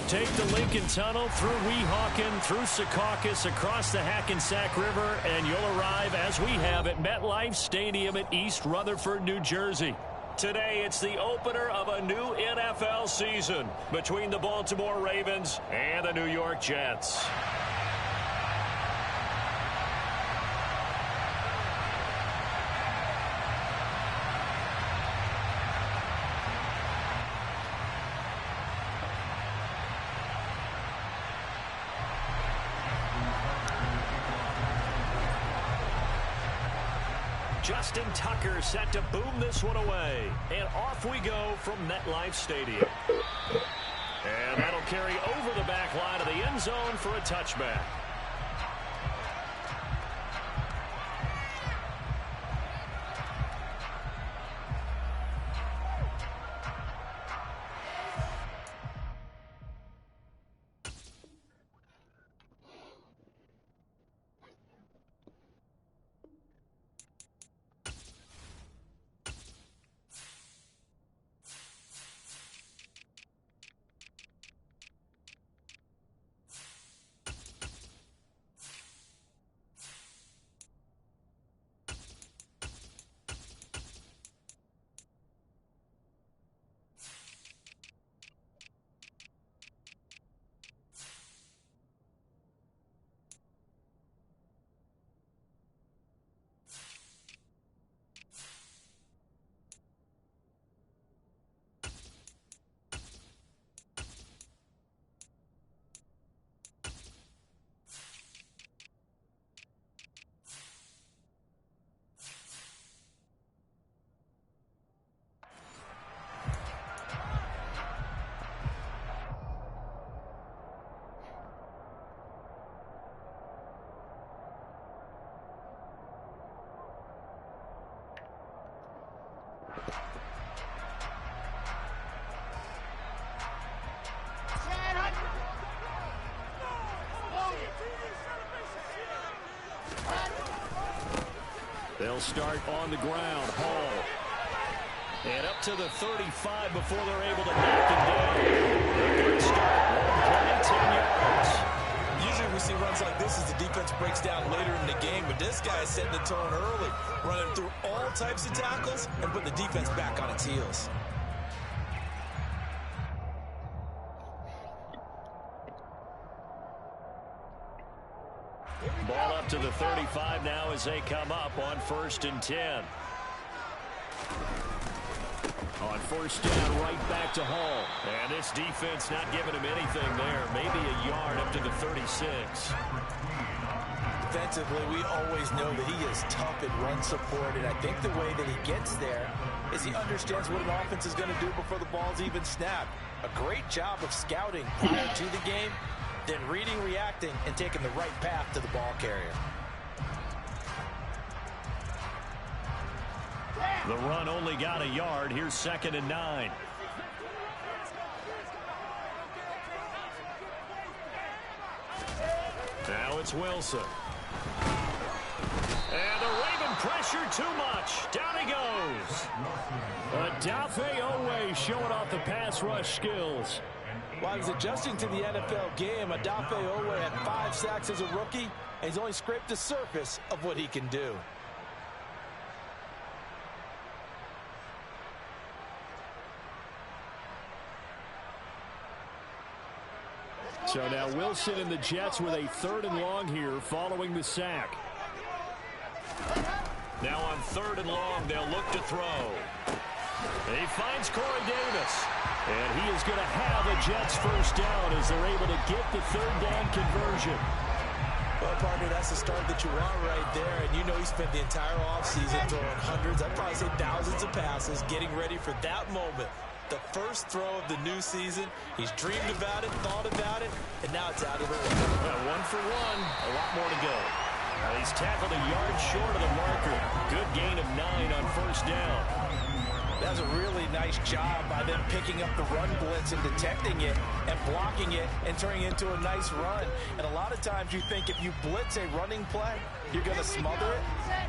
Take the Lincoln Tunnel through Weehawken, through Secaucus, across the Hackensack River, and you'll arrive, as we have, at MetLife Stadium at East Rutherford, New Jersey. Today, it's the opener of a new NFL season between the Baltimore Ravens and the New York Jets. Justin Tucker set to boom this one away. And off we go from MetLife Stadium. And that'll carry over the back line of the end zone for a touchback. They'll start on the ground. Hall. And up to the 35 before they're able to knock him down. A good start. One play, 10 yards. Usually we see runs like this as the defense breaks down later in the game, but this guy is setting the tone early, running through all types of tackles and putting the defense back on its heels. Ball up to the 35 now as they come up on 1st and 10. On 1st down, right back to Hall. And this defense not giving him anything there. Maybe a yard up to the 36. Defensively, we always know that he is tough in run support, and I think the way that he gets there is he understands what an offense is going to do before the ball's even snapped. A great job of scouting prior to the game, then reading, reacting, and taking the right path to the ball carrier. The run only got a yard. Here's 2nd and 9. Now it's Wilson. And the Raven pressure too much. Down he goes. Odafe Oweh showing off the pass rush skills. While he was adjusting to the NFL game, Odafe Oweh had 5 sacks as a rookie, and he's only scraped the surface of what he can do. So now Wilson and the Jets with a 3rd and long here following the sack. Now on 3rd and long, they'll look to throw. He finds Corey Davis. And he is going to have a Jets 1st down as they're able to get the 3rd down conversion. Well, partner, that's the start that you want right there. And you know he spent the entire offseason throwing hundreds, I'd probably say thousands of passes, getting ready for that moment. The first throw of the new season. He's dreamed about it, thought about it, and now it's out of the way. Well, 1 for 1, a lot more to go. He's tackled a yard short of the marker. Good gain of 9 on 1st down. That was a really nice job by them picking up the run blitz and detecting it and blocking it and turning it into a nice run. And a lot of times you think if you blitz a running play, you're going to smother it.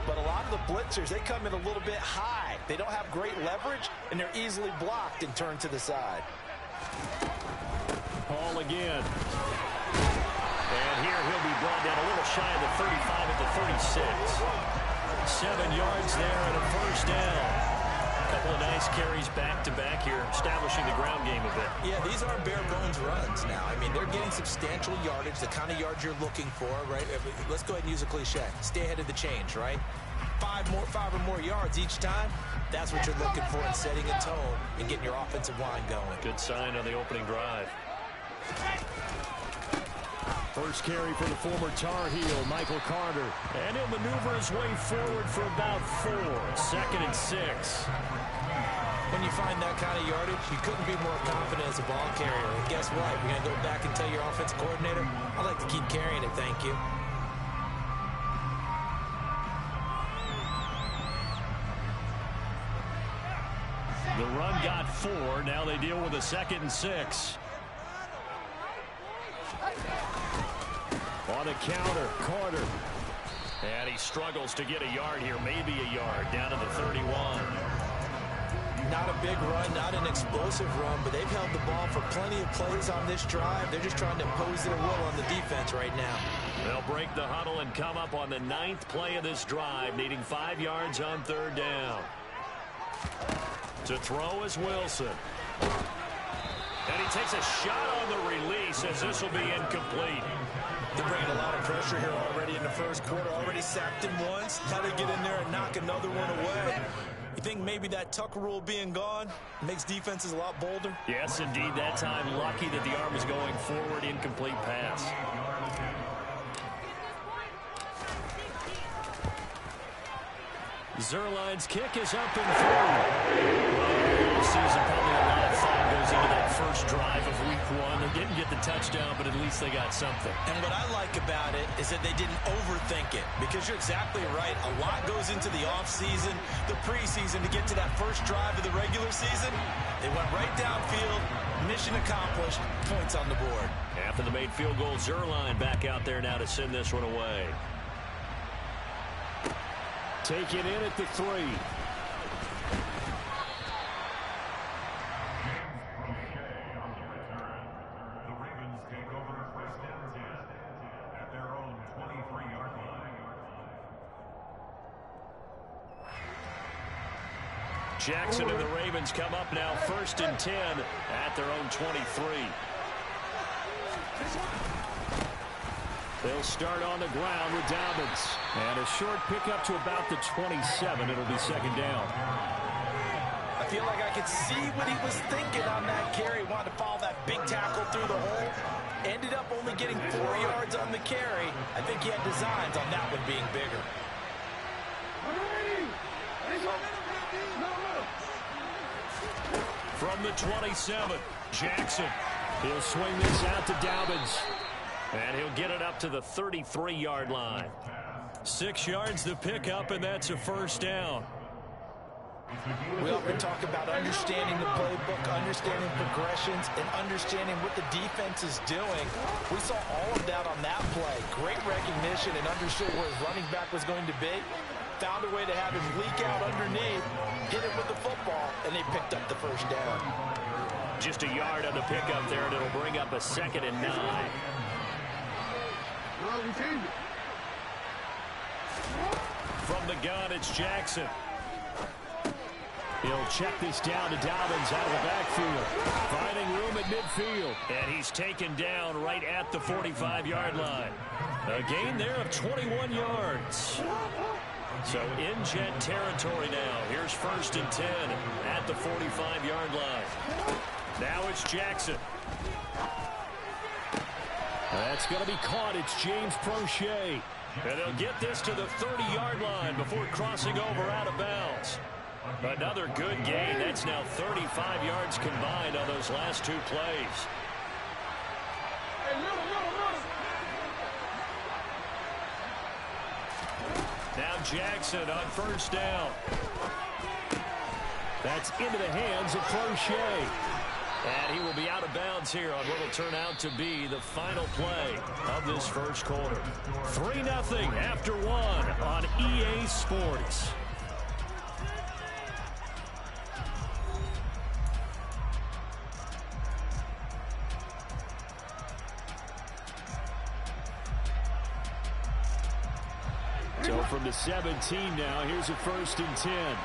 But a lot of the blitzers, they come in a little bit high. They don't have great leverage, and they're easily blocked and turned to the side. Hall ball again. And here he'll be brought down a little shy of the 35 at the 36. 7 yards there and a first down. A couple of nice carries back-to-back here, establishing the ground game a bit. Yeah, these aren't bare-bones runs now. I mean, they're getting substantial yardage, the kind of yards you're looking for, right? Let's go ahead and use a cliche. Stay ahead of the change, right? 5 or more yards each time. That's what you're looking for in setting a tone and getting your offensive line going. Good sign on the opening drive. First carry for the former Tar Heel, Michael Carter. And he'll maneuver his way forward for about 4. 2nd and 6. When you find that kind of yardage, you couldn't be more confident as a ball carrier. And guess what? You're going to go back and tell your offensive coordinator, I'd like to keep carrying it, thank you. The run got 4. Now they deal with a 2nd and 6. On the counter, Carter. And he struggles to get a yard here, maybe a yard, down to the 31. Not a big run, not an explosive run, but they've held the ball for plenty of plays on this drive. They're just trying to impose their will on the defense right now. They'll break the huddle and come up on the 9th play of this drive, needing 5 yards on 3rd down. To throw is Wilson. And he takes a shot on the release as this will be incomplete. They're bringing a lot of pressure here already in the first quarter. Already sacked him once. How to get in there and knock another one away. You think maybe that Tucker rule being gone makes defenses a lot bolder? Yes, indeed. That time, lucky that the arm was going forward. Incomplete pass. Zuerlein's kick is up and through. All season, probably a lot of thought goes into that first drive of week 1. They didn't get the touchdown, but at least they got something. And what I like about it is that they didn't overthink it, because you're exactly right. A lot goes into the offseason, the preseason to get to that first drive of the regular season. They went right downfield, mission accomplished, points on the board. After the made field goal, Zuerlein back out there now to send this one away. Take it in at the 3. Jackson and the Ravens come up now 1st and 10 at their own 23. They'll start on the ground with Dobbins. And a short pickup to about the 27. It'll be 2nd down. I feel like I could see what he was thinking on that carry. Wanted to follow that big tackle through the hole. Ended up only getting 4 yards on the carry. I think he had designs on that one being bigger. From the 27, Jackson. He'll swing this out to Dobbins. And he'll get it up to the 33-yard line. 6 yards the pickup, and that's a first down. We often talk about understanding the playbook, understanding progressions, and understanding what the defense is doing. We saw all of that on that play. Great recognition and understood where his running back was going to be. Found a way to have him leak out underneath, hit it with the football, and they picked up the first down. Just a yard on the pickup there, and it'll bring up a 2nd and 9. From the gun, it's Jackson. He'll check this down to Dobbins out of the backfield. Finding room at midfield. And he's taken down right at the 45-yard line. A gain there of 21 yards. So in Jet territory now. Here's 1st and 10 at the 45-yard line. Now it's Jackson. That's going to be caught. It's James Prochet. And they'll get this to the 30-yard line before crossing over out of bounds. Another good gain. That's now 35 yards combined on those last 2 plays. Now Jackson on 1st down. That's into the hands of Prochet. And he will be out of bounds here on what will turn out to be the final play of this first quarter. 3-0 after 1 on EA Sports. So from the 17 now, here's a 1st and 10.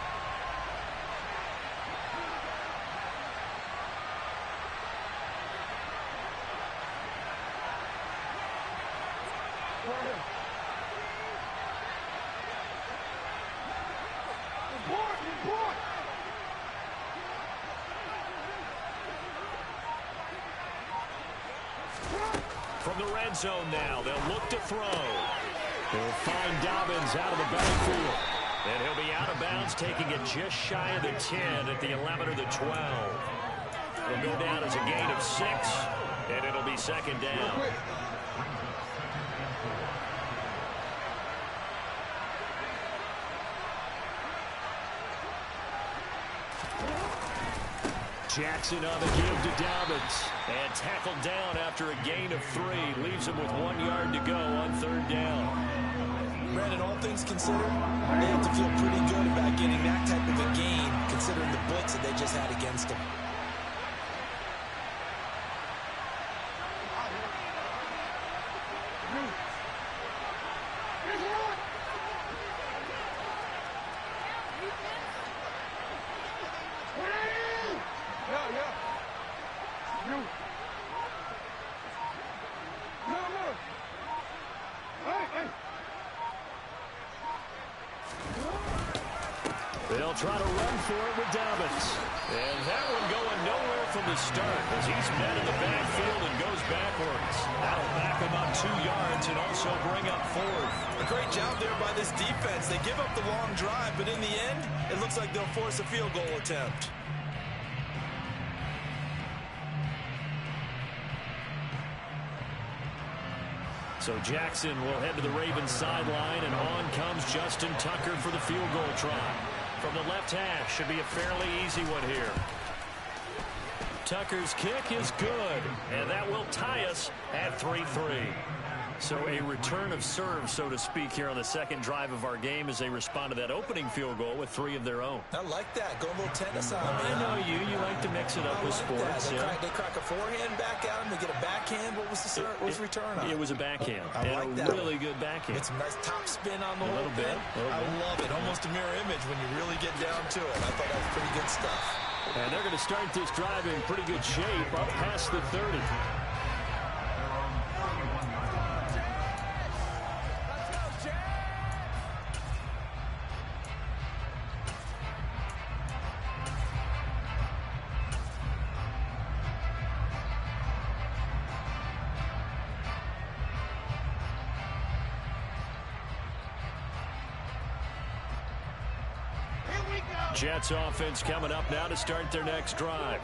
From the red zone now, they'll look to throw. They'll find Dobbins out of the backfield. And he'll be out of bounds, taking it just shy of the 10 at the 11 or the 12. It'll go down as a gain of 6, and it'll be 2nd down. Jackson on the give to Dobbins. And tackled down after a gain of 3. Leaves him with 1 yard to go on 3rd down. Brandon, all things considered, they have to feel pretty good about getting that type of a gain, considering the blitz that they just had against them. They'll try to run for it with Dobbins. And that one going nowhere from the start as he's met in the backfield and goes backwards. That'll back him up 2 yards and also bring up 4th. A great job there by this defense. They give up the long drive, but in the end, it looks like they'll force a field goal attempt. So Jackson will head to the Ravens sideline, and on comes Justin Tucker for the field goal try. From the left hash, should be a fairly easy one here. Tucker's kick is good, and that will tie us at 3-3. So a return of serve, so to speak, here on the 2nd drive of our game as they respond to that opening field goal with 3 of their own. I like that. Go a little tennis on me. I know you. You like to mix it up with sports. They crack a forehand back out and they get a backhand. What was the return on? It was a backhand. I like and that. A really good backhand. It's a nice top spin on the whole little bit. I love it. Almost a mirror image when you really get down to it. I thought that was pretty good stuff. And they're going to start this drive in pretty good shape up past the 30. Jets offense coming up now to start their next drive.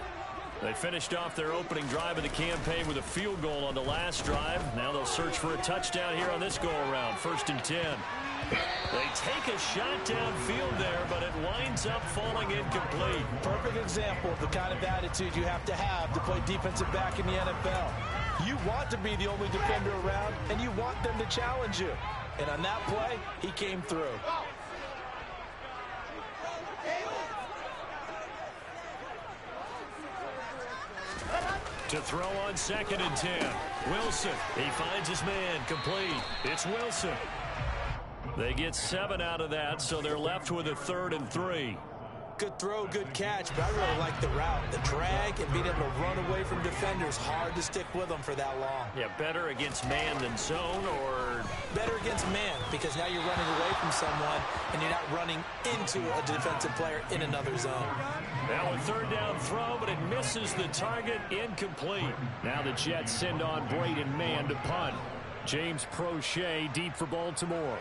They finished off their opening drive of the campaign with a field goal on the last drive. Now they'll search for a touchdown here on this go-around. 1st and 10. They take a shot downfield there, but it winds up falling incomplete. Perfect example of the kind of attitude you have to play defensive back in the NFL. You want to be the only defender around, and you want them to challenge you. And on that play, he came through. To throw on 2nd and 10. Wilson, he finds his man, complete. It's Wilson. They get 7 out of that, so they're left with a 3rd and 3. Good throw, good catch, but I really like the route. The drag and being able to run away from defenders, hard to stick with them for that long. Yeah, better against man than zone, or? Better against man, because now you're running away from someone and you're not running into a defensive player in another zone. Now a 3rd down throw, but it misses the target, incomplete. Now the Jets send on Braden Mann to punt. James Prochet deep for Baltimore.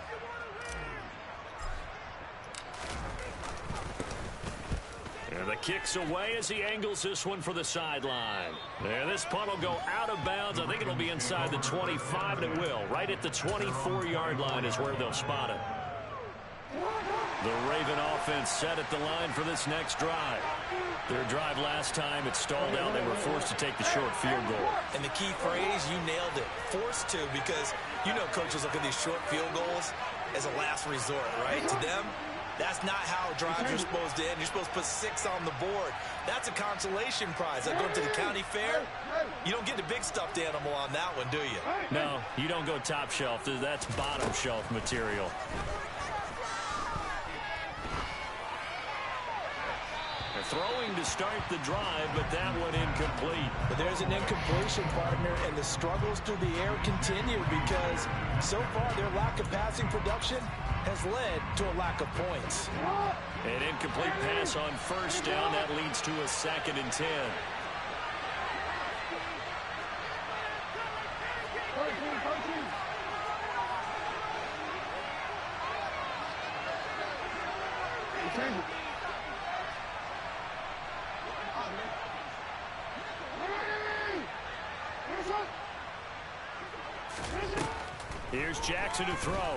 And the kick's away as he angles this one for the sideline. There, this punt will go out of bounds. I think it'll be inside the 25, and it will. Right at the 24-yard line is where they'll spot it. The Raven offense set at the line for this next drive. Their drive last time, it stalled out. They were forced to take the short field goal. And the key phrase, you nailed it. Forced to, because you know coaches look at these short field goals as a last resort, right? To them, That's not how drives are supposed to end. You're supposed to put 6 on the board. That's a consolation prize. Like going to the county fair, you don't get the big stuffed animal on that one, do you? No, you don't go top shelf. That's bottom shelf material. Throwing to start the drive, but that one incomplete. But there's an incompletion, partner, and the struggles through the air continue because so far their lack of passing production has led to a lack of points. An incomplete pass on first down. That leads to a 2nd and 10. Here's Jackson to throw.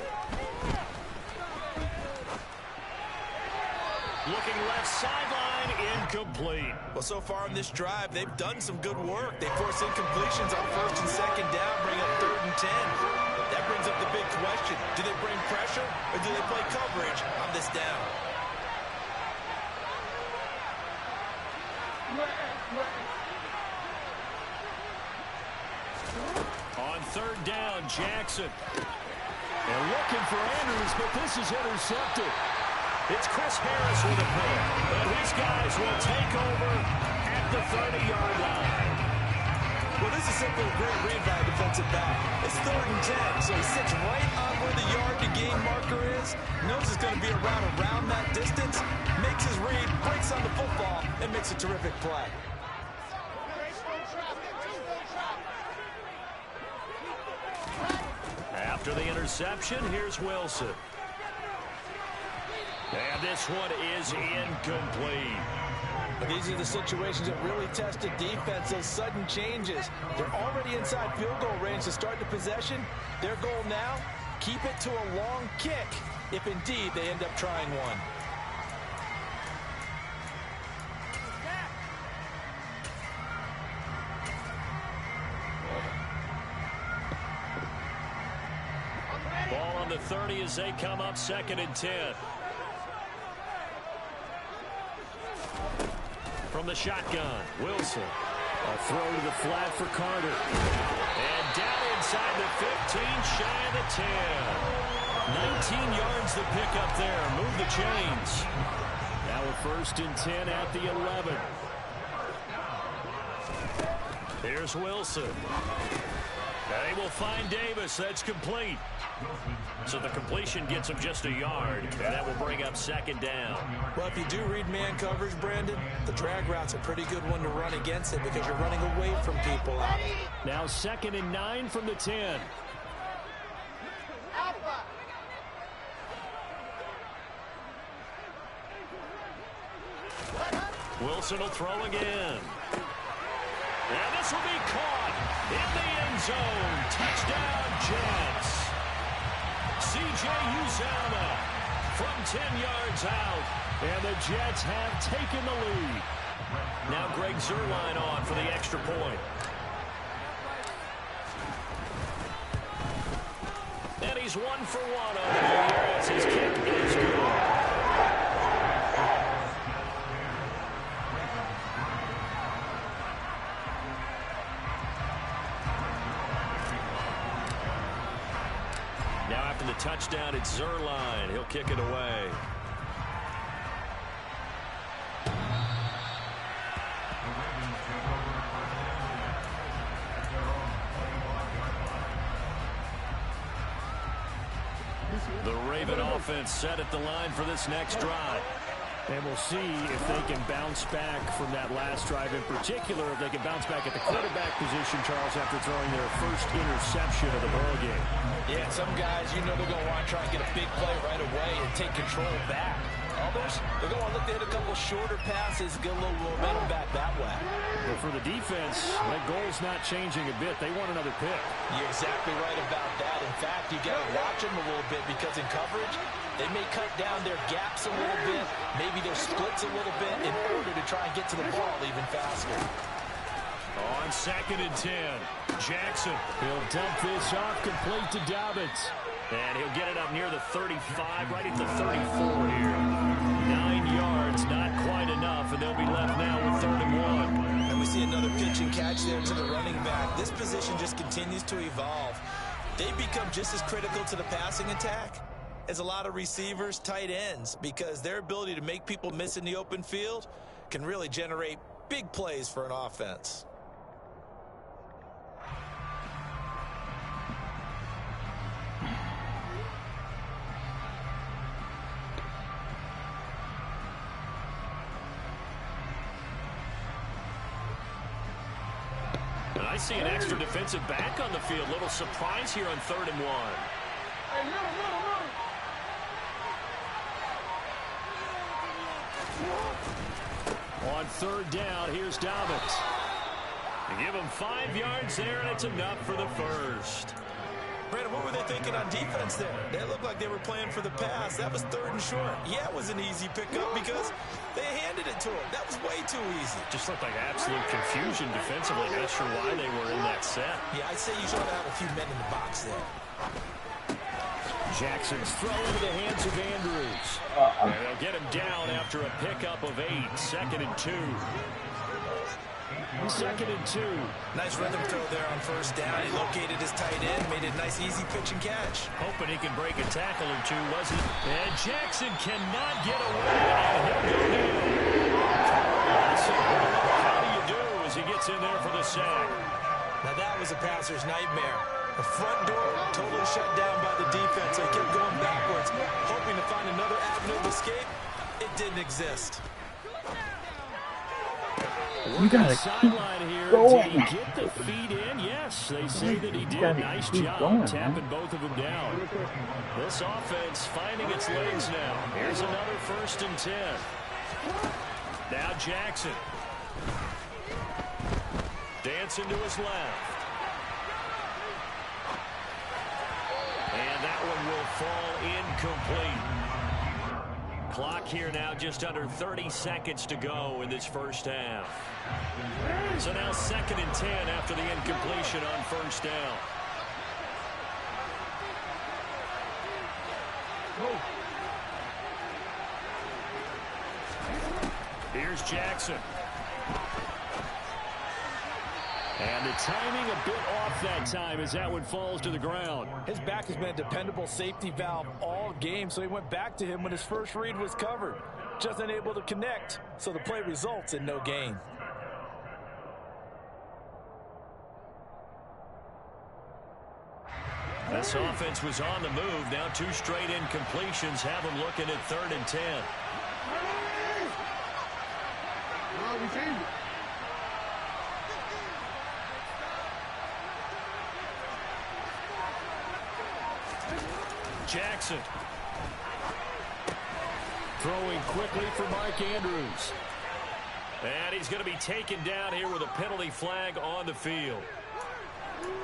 Looking left sideline, incomplete. Well, so far in this drive, they've done some good work. They force incompletions on 1st and 2nd down, bring up 3rd and 10. That brings up the big question. Do they bring pressure or do they play coverage on this down? On 3rd down, Jackson. And looking for Andrews, but this is intercepted. It's Chris Harris with a pick. And his guys will take over at the 30-yard line. Well, this is simply a great read by a defensive back. It's 3rd and 10, so he sits right on where the yard-to-gain marker is, knows it's going to be around that distance, makes his read, breaks on the football, and makes a terrific play. After the interception, here's Wilson. And this one is incomplete. These are the situations that really test a defense, those sudden changes. They're already inside field goal range to start the possession. Their goal now, keep it to a long kick, if indeed they end up trying one. Ball on the 30 as they come up 2nd and 10. From the shotgun, Wilson. A throw to the flat for Carter. And down inside the 15, shy of the 10. 19 yards the pickup there. Move the chains. Now a 1st and 10 at the 11. Here's Wilson. They will find Davis. That's complete. So the completion gets him just a yard, and that will bring up 2nd down. Well, if you do read man coverage, Brandon, the drag route's a pretty good one to run against it because you're running away from people out. Now 2nd and 9 from the 10. Wilson will throw again. And this will be caught in the end zone. Touchdown, Jets. C.J. Uzomah from 10 yards out. And the Jets have taken the lead. Now Greg Zuerlein on for the extra point. And he's 1 for 1 on the year as his kick is good. Now after the touchdown, it's Zuerlein. He'll kick it away. The Raven offense set at the line for this next drive. And we'll see if they can bounce back from that last drive in particular, if they can bounce back at the quarterback position, Charles, after throwing their first interception of the ballgame. Yeah, some guys, you know they're going to want to try and get a big play right away and take control back. Others, they're going to want to look to hit a couple shorter passes, get a little momentum back that way. But for the defense, that goal's not changing a bit. They want another pick. You're exactly right about that. In fact, you got to watch them a little bit because in coverage, they may cut down their gaps a little bit, maybe their splits a little bit in order to try and get to the ball even faster. On 2nd and 10, Jackson. He'll dump this off complete to Dobbins. And he'll get it up near the 35, right at the 34 here. 9 yards, not quite enough, and they'll be left now with 3rd and 1. And we see another pitch and catch there to the running back. This position just continues to evolve. They become just as critical to the passing attack as a lot of receivers, tight ends, because their ability to make people miss in the open field can really generate big plays for an offense. And I see an extra defensive back on the field. Little surprise here on 3rd and 1. On 3rd down, here's Dobbins. They give him 5 yards there, and it's enough for the first. Brandon, what were they thinking on defense there? They looked like they were playing for the pass. That was 3rd and short. Yeah, it was an easy pickup because they handed it to him. That was way too easy. Just looked like absolute confusion defensively. Not sure why they were in that set. Yeah, I'd say you should have a few men in the box there. Jackson's throw into the hands of Andrews. And they'll get him down after a pickup of 8. 2nd and 2. 2nd and 2. Nice rhythm throw there on 1st down. He located his tight end, made a nice easy pitch and catch. Hoping he can break a tackle or two, wasn't it? And Jackson cannot get away. And he'll go down. So how do you do as he gets in there for the sack? Now that was a passer's nightmare. The front door totally shut down by the defense. They kept going backwards, hoping to find another avenue of escape. It didn't exist. You gotta sideline here. going. Did he get the feet in? Yes, they say that he did. Nice job going, tapping both of them down. This offense finding its legs now. Here's another 1st and 10. Now Jackson. Dancing to his left. And that one will fall incomplete. Clock here now, just under 30 seconds to go in this first half. So now 2nd and 10 after the incompletion on 1st down. Here's Jackson. And the timing a bit off that time as that one falls to the ground. His back has been a dependable safety valve all game, so he went back to him when his first read was covered. Just unable to connect, so the play results in no gain. This offense was on the move. Now 2 straight incompletions have them looking at 3rd and 10. Jackson. Throwing quickly for Mark Andrews. And he's going to be taken down here with a penalty flag on the field.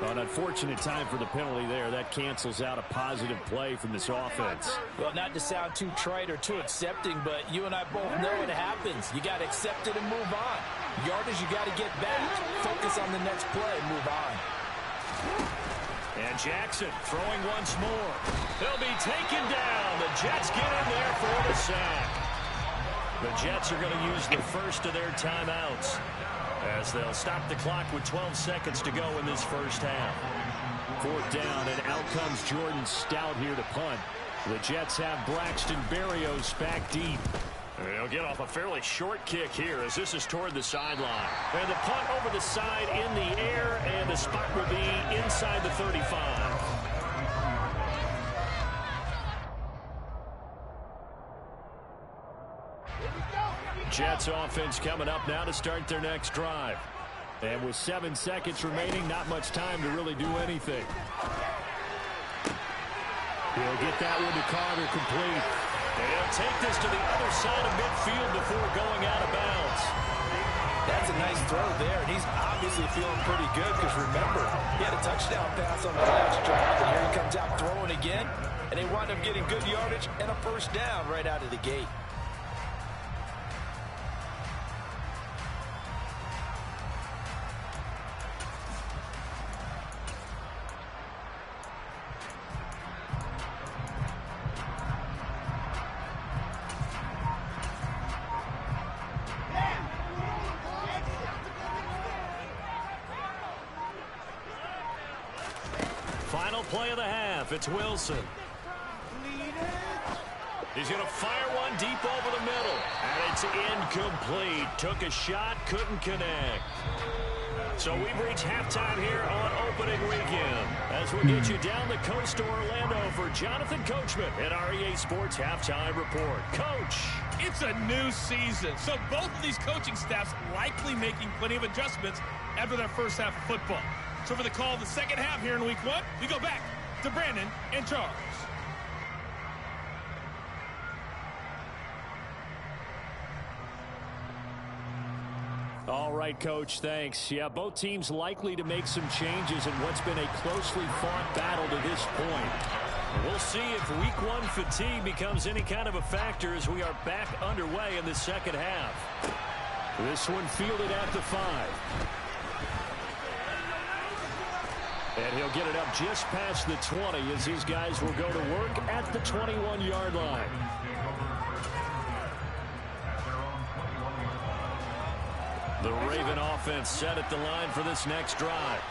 An unfortunate time for the penalty there. That cancels out a positive play from this offense. Well, not to sound too trite or too accepting, but you and I both know it happens. You got to accept it and move on. Yardage, you got to get back. Focus on the next play and move on. And Jackson throwing once more. He'll be taken down. The Jets get in there for the sack. The Jets are going to use the first of their timeouts as they'll stop the clock with 12 seconds to go in this first half. 4th down, and out comes Jordan Stout here to punt. The Jets have Braxton Berrios back deep. They'll get off a fairly short kick here as this is toward the sideline. And the punt over the side in the air, and the spot will be inside the 35. Jets offense coming up now to start their next drive. And with 7 seconds remaining, not much time to really do anything. He'll get that one to Carter complete. And he'll take this to the other side of midfield before going out of bounds. That's a nice throw there, and he's obviously feeling pretty good because, remember, he had a touchdown pass on the last drive, and here he comes out throwing again, and they wind up getting good yardage and a 1st down right out of the gate. play of the half. It's Wilson. He's going to fire one deep over the middle. And it's incomplete. Took a shot, couldn't connect. So we've reached halftime here on opening weekend. As we get you down the coast to Orlando for Jonathan Coachman at our EA Sports Halftime Report. Coach. It's a new season, so both of these coaching staffs likely making plenty of adjustments after their first half of football. So for the call of the second half here in week one, we go back to Brandon and Charles. All right, Coach, thanks. Yeah, both teams likely to make some changes in what's been a closely fought battle to this point. We'll see if week one fatigue becomes any kind of a factor as we are back underway in the second half. This one fielded at the 5. And he'll get it up just past the 20 as his guys will go to work at the 21-yard line. The Raven offense set at the line for this next drive.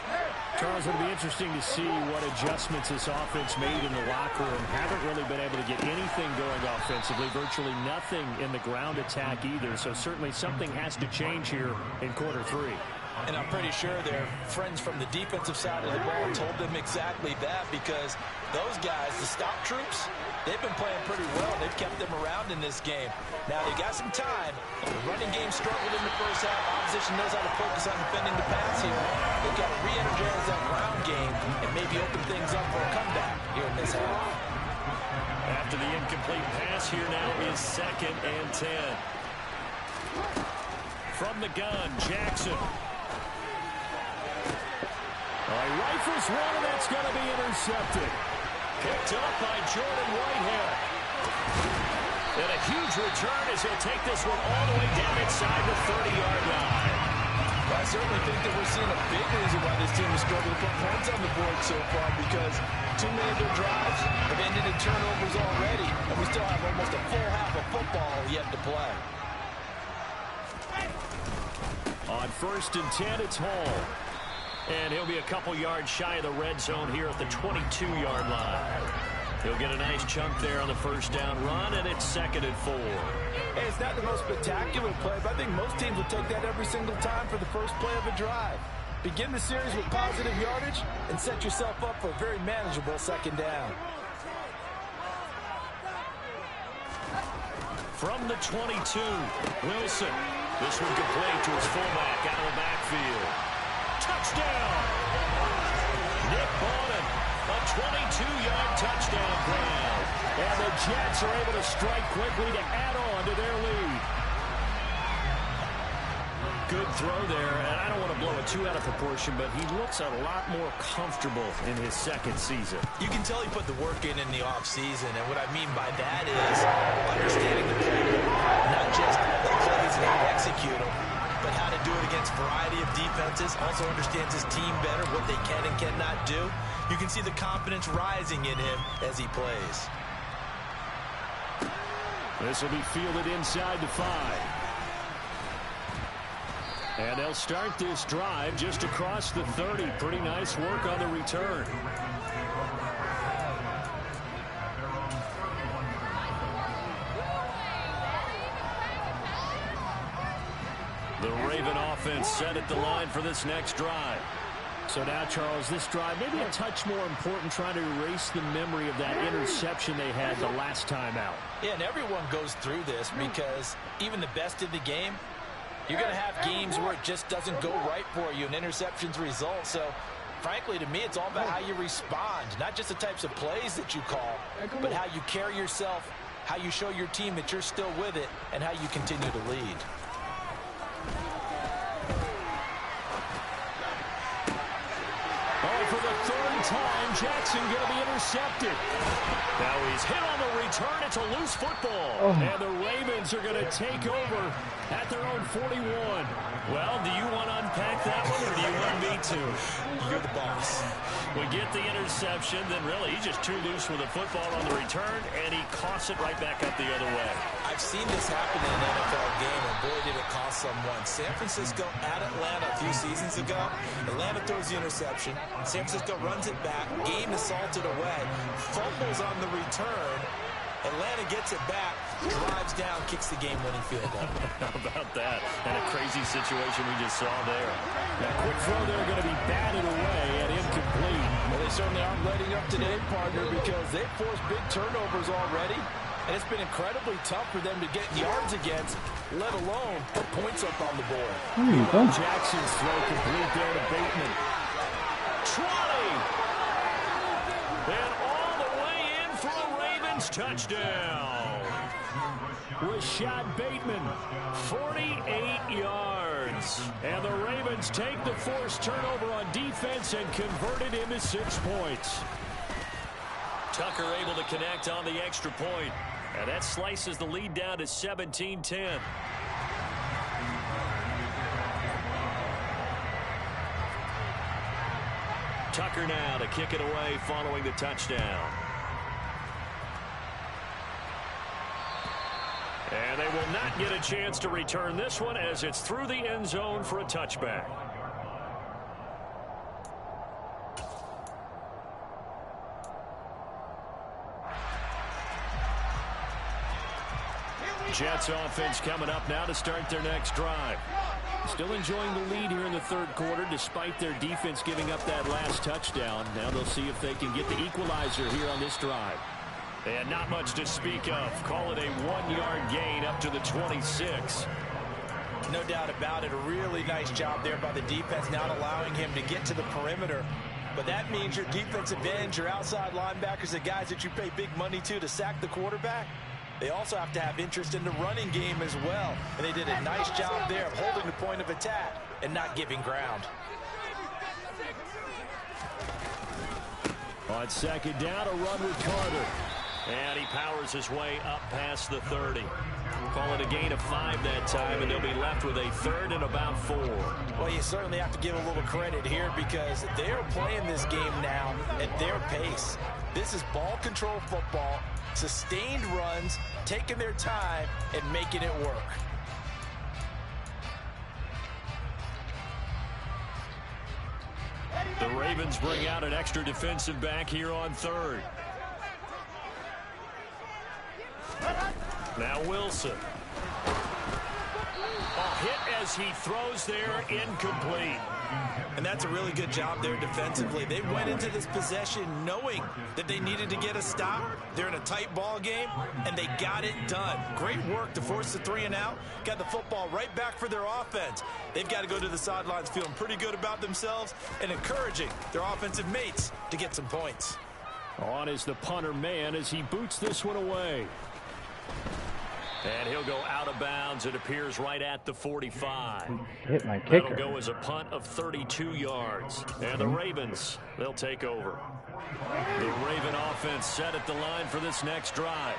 Charles, it'll be interesting to see what adjustments this offense made in the locker room. Haven't really been able to get anything going offensively. Virtually nothing in the ground attack either. So certainly something has to change here in quarter 3. And I'm pretty sure their friends from the defensive side of the ball told them exactly that, because those guys, the stop troops, they've been playing pretty well. They've kept them around in this game. Now, they got some time. The running game struggled in the first half. Opposition knows how to focus on defending the pass here. They've got to re-energize that ground game and maybe open things up for a comeback here in this half. After the incomplete pass, here now is 2nd and 10. From the gun, Jackson. Rifles one, and that's going to be intercepted. Picked up by Jordan Whitehead. And a huge return as he'll take this one all the way down inside the 30-yard line. I certainly think that we're seeing a big reason why this team has struggled to put points on the board so far, because too many of their drives have ended in turnovers already, and we still have almost a full half of football yet to play. On 1st and 10, it's Hall. And he'll be a couple yards shy of the red zone here at the 22-yard line. He'll get a nice chunk there on the first down run, and it's 2nd and 4. Hey, it's not the most spectacular play, but I think most teams will take that every single time for the first play of a drive. Begin the series with positive yardage and set yourself up for a very manageable second down. From the 22, Wilson. This one complete to his fullback out of the backfield. Touchdown! Nick Bowman, a 22-yard touchdown grab. And the Jets are able to strike quickly to add on to their lead. Good throw there, and I don't want to blow it too out of proportion, but he looks a lot more comfortable in his second season. You can tell he put the work in the offseason, and what I mean by that is understanding the playbook, not just the plays and how to execute them, but how to do it against a variety of defenses. Also understands his team better, what they can and cannot do. You can see the confidence rising in him as he plays. This will be fielded inside the 5. And they'll start this drive just across the 30. Pretty nice work on the return. The Raven offense set at the line for this next drive. So now, Charles, this drive maybe a touch more important, trying to erase the memory of that interception they had the last time out. Yeah, and everyone goes through this, because even the best in the game, you're going to have games where it just doesn't go right for you, and interceptions result. So, frankly, to me, it's all about how you respond, not just the types of plays that you call, but how you carry yourself, how you show your team that you're still with it, and how you continue to lead. For the 3rd time, Jackson going to be intercepted. Now he's hit on the return. It's a loose football. And the Ravens are going to take over at their own 41. Well, do you want to unpack that one, or do you want me to? You're the boss. We get the interception, then really he's just too loose with the football on the return, and he coughs it right back up the other way. I've seen this happen in an NFL game, and boy, did it cost someone. San Francisco at Atlanta a few seasons ago. Atlanta throws the interception. San Francisco runs it back. Game is salted away. Fumbles on the return. Atlanta gets it back, drives down, kicks the game-winning field goal. How about that? And a crazy situation we just saw there. That quick throw there going to be batted away and incomplete. Well, they certainly aren't letting up today, partner, because they've forced big turnovers already, and it's been incredibly tough for them to get yards against, let alone put points up on the board. Jackson's throw complete there to Bateman. 20! And all the way in for a Ravens touchdown. Rashad Bateman, 48 yards. And the Ravens take the forced turnover on defense and convert it into 6 points. Tucker able to connect on the extra point. And that slices the lead down to 17-10. Tucker now to kick it away following the touchdown. And they will not get a chance to return this one as it's through the end zone for a touchback. Jets offense coming up now to start their next drive. Still enjoying the lead here in the third quarter despite their defense giving up that last touchdown. Now they'll see if they can get the equalizer here on this drive. And not much to speak of. Call it a 1-yard gain up to the 26. No doubt about it. A really nice job there by the defense, not allowing him to get to the perimeter. But that means your defensive ends, your outside linebackers, the guys that you pay big money to sack the quarterback, they also have to have interest in the running game as well. And they did a nice job there of holding the point of attack and not giving ground. On second down, a run with Carter. And he powers his way up past the 30. Call it a gain of 5 that time, and they'll be left with a third and about 4. Well, you certainly have to give a little credit here because they're playing this game now at their pace. This is ball control football, sustained runs, taking their time, and making it work. The Ravens bring out an extra defensive back here on third. Now Wilson. A hit as he throws there, incomplete. And that's a really good job there defensively. They went into this possession knowing that they needed to get a stop. They're in a tight ball game, and they got it done. Great work to force the 3 and out. Got the football right back for their offense. They've got to go to the sidelines feeling pretty good about themselves and encouraging their offensive mates to get some points. On is the punter man as he boots this one away. And he'll go out of bounds. It appears right at the 45. Hit my kicker. That'll go as a punt of 32 yards. And the Ravens, they'll take over. The Raven offense set at the line for this next drive.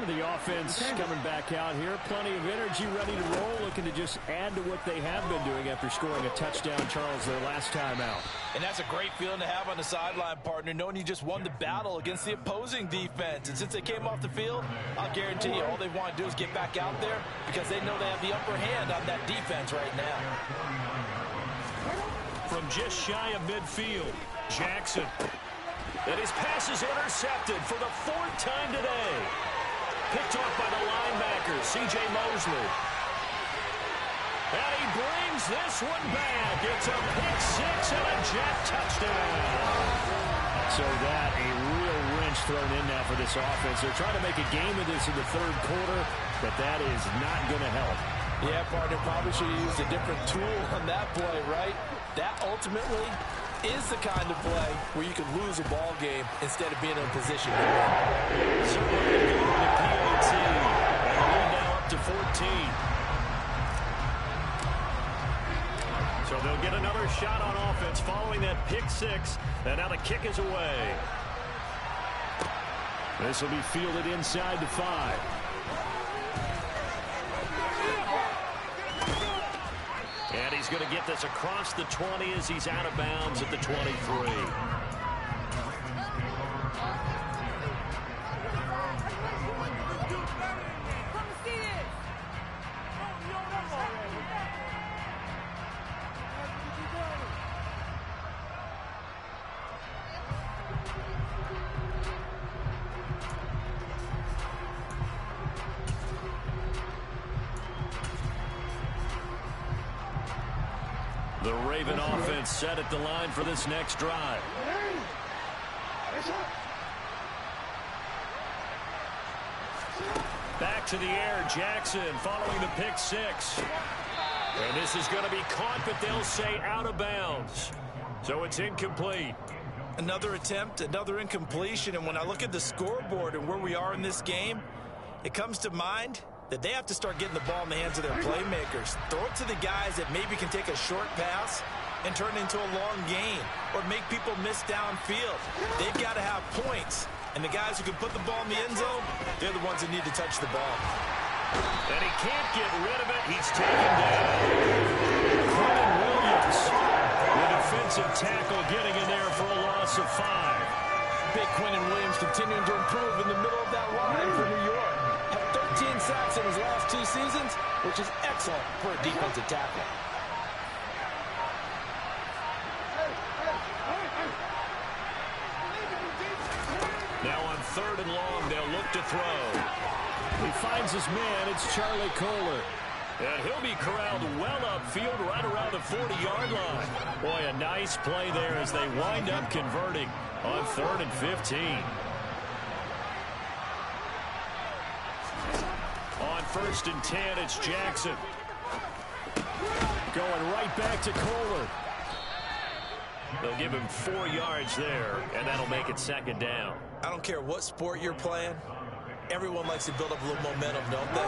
The offense coming back out here. Plenty of energy, ready to roll, looking to just add to what they have been doing after scoring a touchdown, Charles, their last time out. And that's a great feeling to have on the sideline, partner, knowing you just won the battle against the opposing defense. And since they came off the field, I'll guarantee you all they want to do is get back out there because they know they have the upper hand on that defense right now. From just shy of midfield, Jackson. And his pass is intercepted for the 4th time today. Picked off by the linebacker, C.J. Mosley. And he brings this one back. It's a pick-6 and a Jet touchdown. So that a real wrench thrown in now for this offense. They're trying to make a game of this in the third quarter, but that is not going to help. Yeah, partner, probably should have used a different tool on that play, right? That ultimately is the kind of play where you can lose a ball game instead of being in a position to win. Certainly the PAT. And the lead now up to 14. So they'll get another shot on offense following that pick-6. And now the kick is away. This will be fielded inside the 5. And he's going to get this across the 20 as he's out of bounds at the 23. The Raven offense set at the line for this next drive. Back to the air, Jackson following the pick six. And this is going to be caught, but they'll say out of bounds. So it's incomplete. Another attempt, another incompletion, and when I look at the scoreboard and where we are in this game, it comes to mind that they have to start getting the ball in the hands of their playmakers. Throw it to the guys that maybe can take a short pass and turn it into a long gain or make people miss downfield. They've got to have points, and the guys who can put the ball in the end zone, they're the ones that need to touch the ball. And he can't get rid of it. He's taken down. Quinnen Williams, the defensive tackle, getting in there for a loss of 5. Big Quinnen Williams continuing to improve in the middle of that line for New York. Had 13 sacks in his last 2 seasons, which is excellent for a defensive tackle. Now on 3rd and long, they'll look to throw. He finds his man. It's Charlie Kolar. And he'll be corralled well upfield right around the 40-yard line. Boy, a nice play there as they wind up converting on 3rd and 15. On 1st and 10, it's Jackson. Going right back to Kolar. They'll give him 4 yards there, and that'll make it 2nd down. I don't care what sport you're playing. Everyone likes to build up a little momentum, don't they?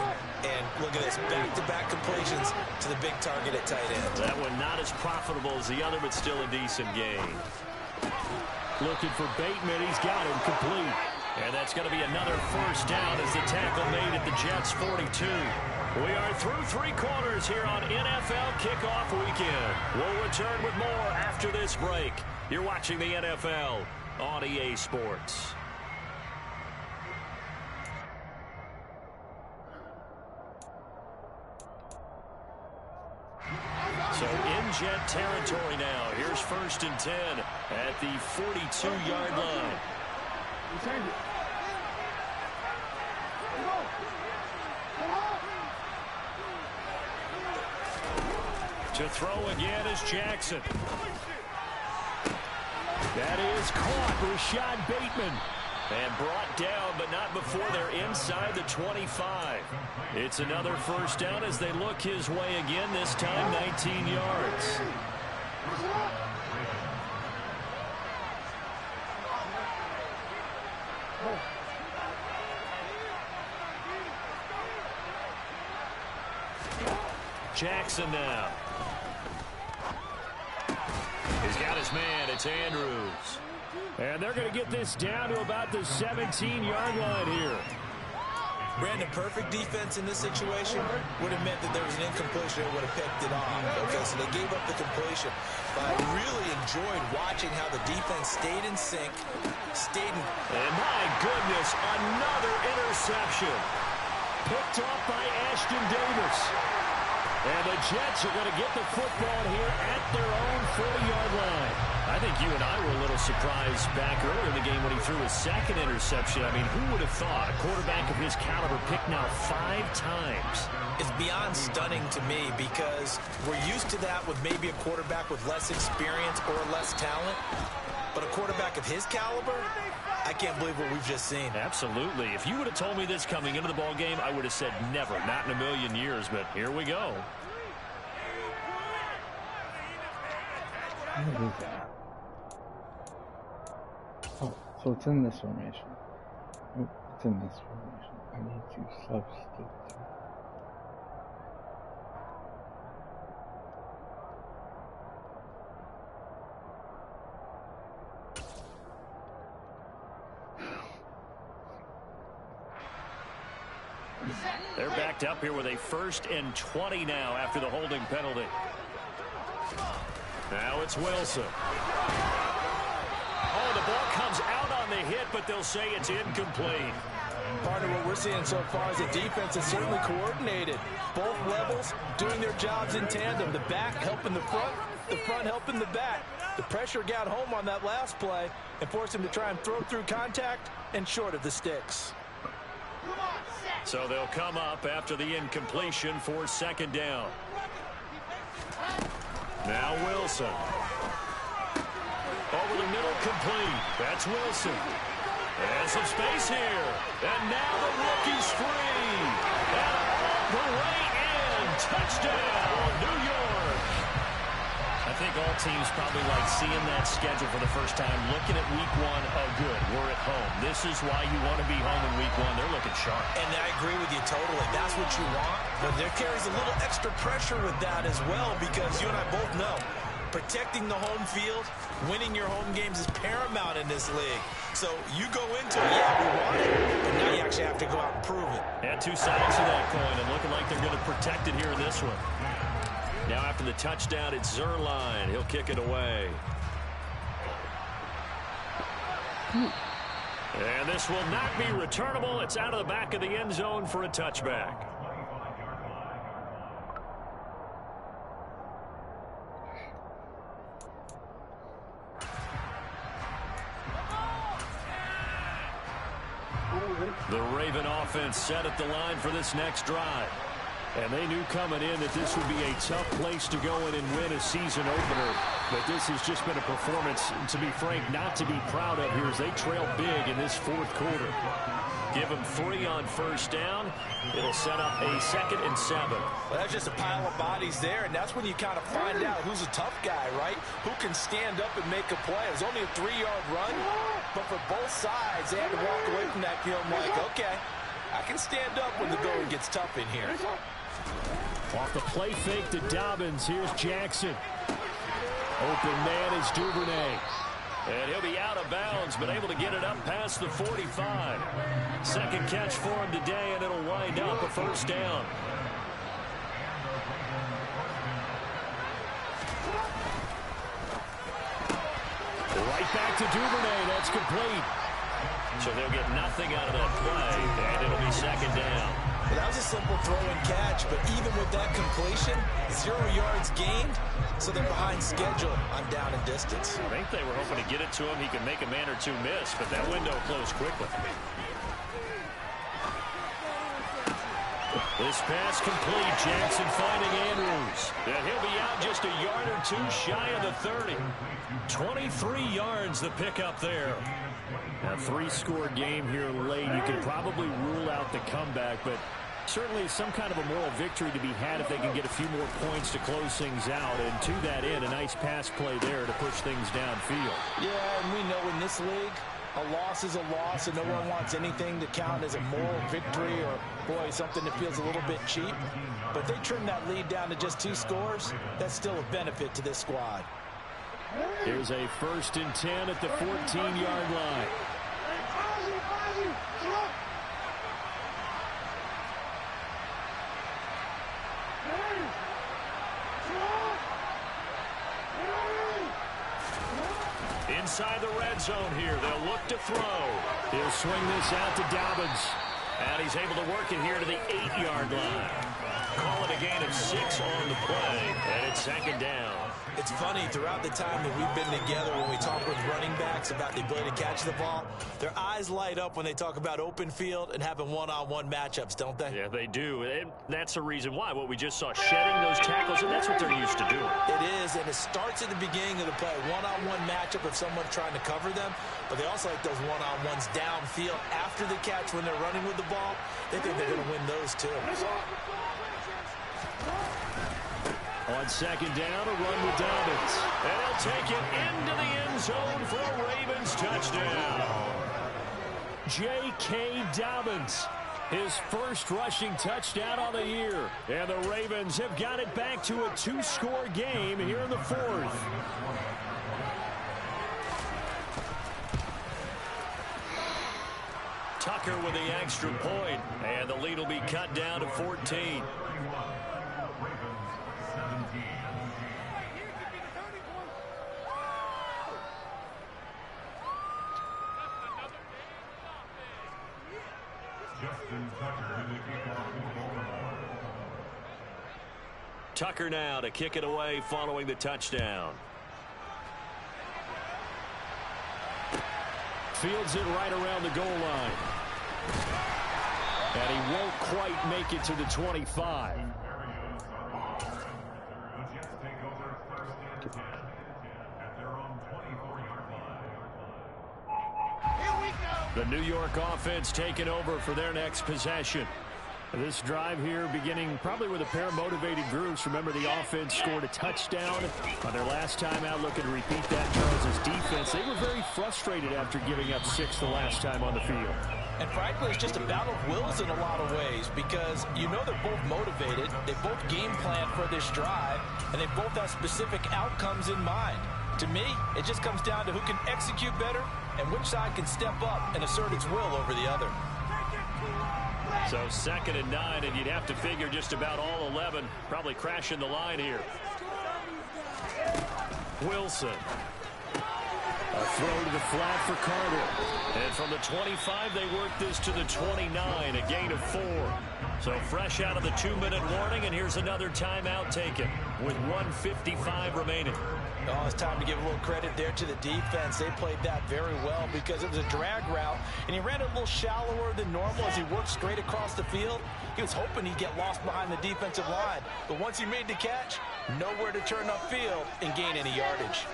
And look at this, back-to-back completions to the big target at tight end. That one not as profitable as the other, but still a decent gain. Looking for Bateman. He's got him complete. And that's going to be another 1st down as the tackle made at the Jets' 42. We are through 3 quarters here on NFL Kickoff Weekend. We'll return with more after this break. You're watching the NFL on EA Sports. So in Jet territory now. Here's 1st and 10 at the 42-yard line. To throw again is Jackson. That is caught. Rashad Bateman. And brought down, but not before they're inside the 25. It's another 1st down as they look his way again, this time 19 yards. Jackson now. He's got his man. It's Andrews. And they're going to get this down to about the 17-yard line here. Brandon, perfect defense in this situation would have meant that there was an incompletion and would have picked it off. Okay, so they gave up the completion. But I really enjoyed watching how the defense stayed in sync, And my goodness, another interception. Picked off by Ashton Davis. And the Jets are going to get the football here at their own 40-yard line. I think you and I were a little surprised back earlier in the game when he threw his 2nd interception. I mean, who would have thought a quarterback of his caliber picked now 5 times? It's beyond stunning to me because we're used to that with maybe a quarterback with less experience or less talent. But a quarterback of his caliber, I can't believe what we've just seen. Absolutely. If you would have told me this coming into the ball game, I would have said never, not in a million years. But here we go. What is that? Oh, so it's in this formation. Oh, it's in this formation. I need to substitute. They're backed up here with a 1st and 20 now after the holding penalty. Now it's Wilson. Oh, the ball comes out on the hit, but they'll say it's incomplete. Partner, what we're seeing so far is the defense is certainly coordinated. Both levels doing their jobs in tandem. The back helping the front helping the back. The pressure got home on that last play and forced him to try and throw through contact and short of the sticks. So they'll come up after the incompletion for 2nd down. Now Wilson. Over the middle, complete. That's Wilson. And some space here. And now the rookie's free. And all the way in. Touchdown, New York. I think all teams probably like seeing that schedule for the first time, looking at week one. Oh, good, we're at home. This is why you want to be home in week one. They're looking sharp. And I agree with you totally. That's what you want. But there carries a little extra pressure with that as well, because you and I both know protecting the home field, winning your home games is paramount in this league. So you go into it, yeah, we want it, but now you actually have to go out and prove it. And two sides of that coin, and looking like they're going to protect it here in this one. Now after the touchdown, it's Zuerlein. He'll kick it away. And this will not be returnable. It's out of the back of the end zone for a touchback. The Raven offense set at the line for this next drive. And they knew coming in that this would be a tough place to go in and win a season opener. But this has just been a performance, to be frank, not to be proud of here as they trail big in this fourth quarter. Give them 3 on first down. It'll set up a 2nd and 7. Well, that's just a pile of bodies there, and that's when you kind of find out who's a tough guy, right? Who can stand up and make a play. It was only a 3-yard run, but for both sides, they had to walk away from that feeling like, okay, I can stand up when the going gets tough in here. Off the play fake to Dobbins. Here's Jackson. Open man is Duvernay. And he'll be out of bounds, but able to get it up past the 45. Second catch for him today, and it'll wind up a first down. Right back to Duvernay. That's complete. So they'll get nothing out of that play, and it'll be second down. Well, that was a simple throw and catch, but even with that completion, 0 yards gained, so they're behind schedule on down and distance. I think they were hoping to get it to him. He could make a man or two miss, but that window closed quickly. This pass complete. Jackson finding Andrews. And he'll be out just a yard or two shy of the 30. 23 yards the pickup there. A 3-score game here late. You can probably rule out the comeback, but certainly some kind of a moral victory to be had if they can get a few more points to close things out. And to that end, a nice pass play there to push things downfield. Yeah, and we know in this league, a loss is a loss, and no one wants anything to count as a moral victory or, boy, something that feels a little bit cheap. But they trim that lead down to just 2 scores. That's still a benefit to this squad. Here's a 1st and 10 at the 14-yard line. Inside the red zone here. They'll look to throw. He'll swing this out to Dobbins. And he's able to work it here to the 8-yard line. Call it a gain of 6 on the play. And it's second down. It's funny, throughout the time that we've been together, when we talk with running backs about the ability to catch the ball, their eyes light up when they talk about open field and having one-on-one matchups, don't they? Yeah, they do. And that's the reason why. What we just saw, shedding those tackles, and that's what they're used to doing. It is, and it starts at the beginning of the play. One-on-one matchup if someone's trying to cover them, but they also like those one-on-ones downfield after the catch when they're running with the ball. They think they're going to win those, too. On second down, a run with Dobbins. And he'll take it into the end zone for a Ravens touchdown. J.K. Dobbins, his first rushing touchdown on the year. And the Ravens have got it back to a 2-score game here in the 4th. Tucker with the extra point. And the lead will be cut down to 14. Tucker now to kick it away following the touchdown. Fields it right around the goal line. And he won't quite make it to the 25. The New York offense taking over for their next possession. This drive here beginning probably with a pair of motivated groups. Remember, the offense scored a touchdown on their last time out. Looking to repeat that. Charles' defense, they were very frustrated after giving up 6 the last time on the field. And frankly, it's just a battle of wills in a lot of ways because you know they're both motivated. They both game plan for this drive, and they both have specific outcomes in mind. To me, it just comes down to who can execute better and which side can step up and assert its will over the other. So 2nd and 9, and you'd have to figure just about all 11 probably crashing the line here. Wilson. A throw to the flat for Carter. And from the 25, they work this to the 29, a gain of 4. So fresh out of the 2-minute warning, and here's another timeout taken with 1:55 remaining. Oh, it's time to give a little credit there to the defense. They played that very well because it was a drag route, and he ran it a little shallower than normal as he worked straight across the field. He was hoping he'd get lost behind the defensive line, but once he made the catch, nowhere to turn upfield and gain any yardage.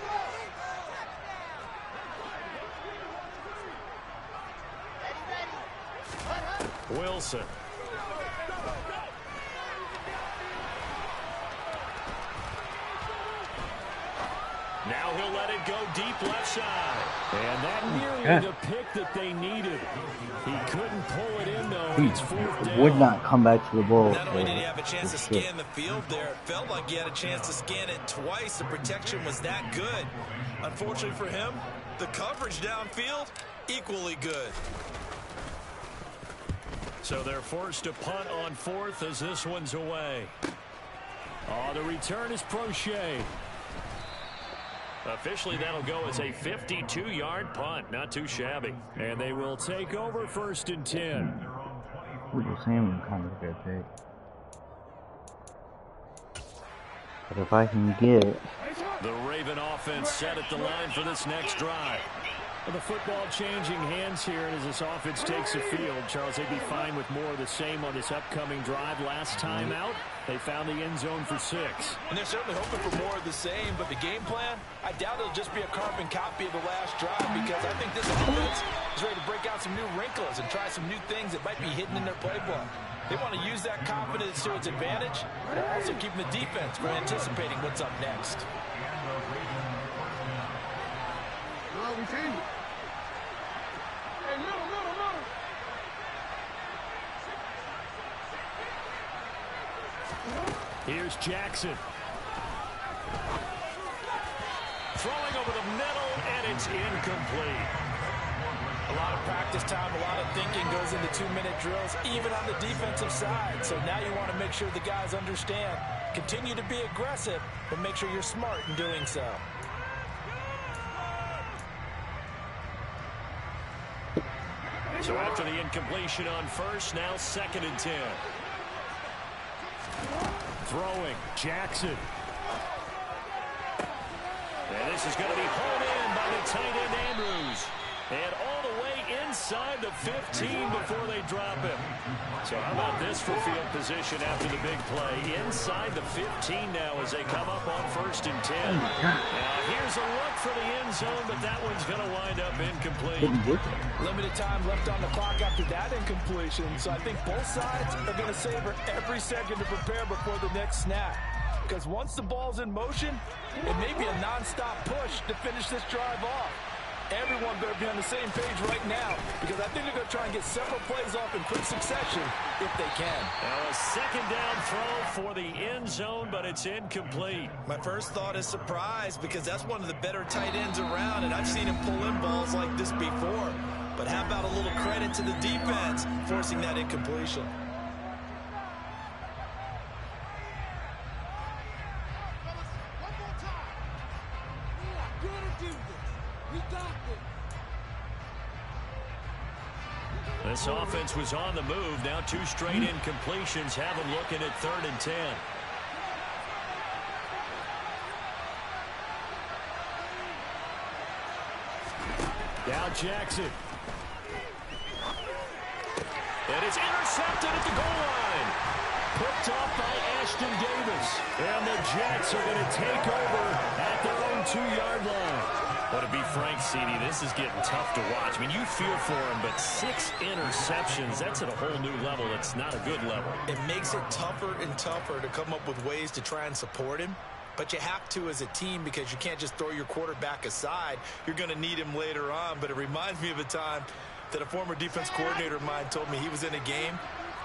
Wilson. Now he'll let it go deep left side. And that nearly the pick that they needed. He couldn't pull it in, though. It's 4th down. Would not come back to the ball. Not only did he have a chance to scan the field there, it felt like he had a chance to scan it twice. The protection was that good. Unfortunately for him, the coverage downfield, equally good. So they're forced to punt on 4th as this one's away. Oh, the return is Prochet. Officially, that'll go as a 52-yard punt. Not too shabby. And they will take over 1st and 10. People Samuel kind of good pick. But if I can get the Raven offense set at the line for this next drive. Well, the football changing hands here as this offense takes the field. Charles, they'd be fine with more of the same on this upcoming drive. Last time out, they found the end zone for 6. And they're certainly hoping for more of the same, but the game plan, I doubt it'll just be a carbon copy of the last drive because I think this offense is ready to break out some new wrinkles and try some new things that might be hidden in their playbook. They want to use that confidence to its advantage, while also keeping the defense from anticipating what's up next. Here's Jackson. Throwing over the middle, and it's incomplete. A lot of practice time, a lot of thinking goes into 2-minute drills, even on the defensive side. So now you want to make sure the guys understand. Continue to be aggressive, but make sure you're smart in doing so. So after the incompletion on 1st, now 2nd and 10. Throwing, Jackson. And this is going to be pulled in by the tight end Andrews. And all the way inside the 15 before they drop him. So how about this for field position after the big play? Inside the 15 now as they come up on 1st and 10. Now here's a look for the end zone, but that one's going to wind up incomplete. Limited time left on the clock after that incompletion. So I think both sides are going to savor every second to prepare before the next snap. Because once the ball's in motion, it may be a non-stop push to finish this drive off. Everyone better be on the same page right now because I think they're going to try and get several plays off in quick succession if they can. Now a 2nd down throw for the end zone, but it's incomplete. My first thought is surprise because that's one of the better tight ends around, and I've seen him pull in balls like this before. But how about a little credit to the defense forcing that incompletion? This offense was on the move. Now 2 straight incompletions have them looking at 3rd and 10. Now Jackson. And it's intercepted at the goal line. Picked off by Ashton Davis. And the Jets are going to take over at their own 2-yard line. Well, to be frank, CD, this is getting tough to watch. I mean, you feel for him, but 6 interceptions, that's at a whole new level. It's not a good level. It makes it tougher and tougher to come up with ways to try and support him. But you have to as a team because you can't just throw your quarterback aside. You're going to need him later on. But it reminds me of a time that a former defense coordinator of mine told me he was in a game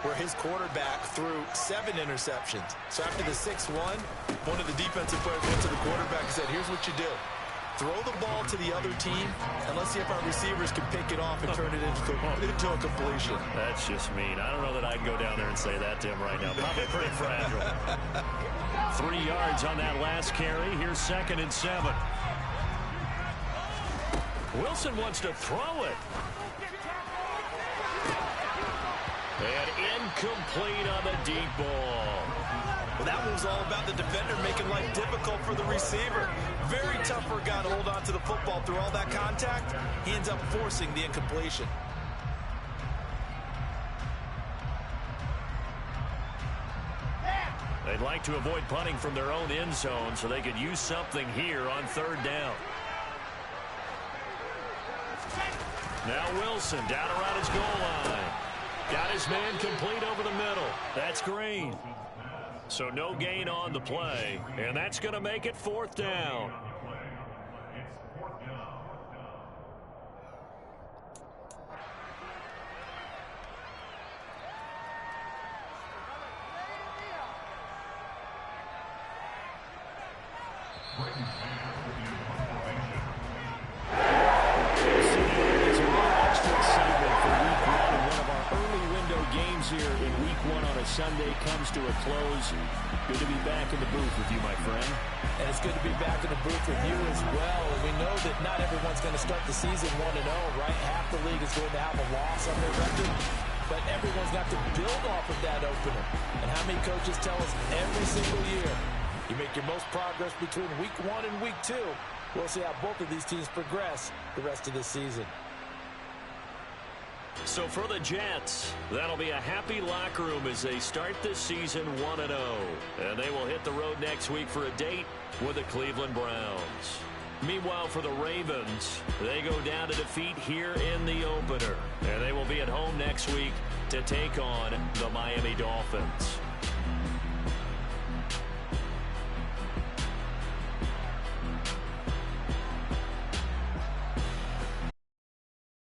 where his quarterback threw 7 interceptions. So after the 6-1, one of the defensive players went to the quarterback and said, here's what you do. Throw the ball to the other team, and let's see if our receivers can pick it off and turn it into a completion. That's just mean. I don't know that I'd go down there and say that to him right now. Probably pretty fragile. 3 yards on that last carry. Here's 2nd and 7. Wilson wants to throw it. And incomplete on the deep ball. Well, that was all about the defender making life difficult for the receiver. Very tough for a guy to hold on to the football through all that contact. He ends up forcing the incompletion. They'd like to avoid punting from their own end zone so they could use something here on 3rd down. Now Wilson down around his goal line. Got his man complete over the middle. That's Green. So no gain on the play, and that's going to make it 4th down. Here in week 1 on a Sunday comes to a close. Good to be back in the booth with you, my friend. And it's good to be back in the booth with you as well. And we know that not everyone's going to start the season 1-0, right? Half the league is going to have a loss on their record. But everyone's got to build off of that opener. And how many coaches tell us every single year, you make your most progress between week 1 and week 2. We'll see how both of these teams progress the rest of this season. So for the Jets, that'll be a happy locker room as they start this season 1-0. And they will hit the road next week for a date with the Cleveland Browns. Meanwhile, for the Ravens, they go down to defeat here in the opener. And they will be at home next week to take on the Miami Dolphins.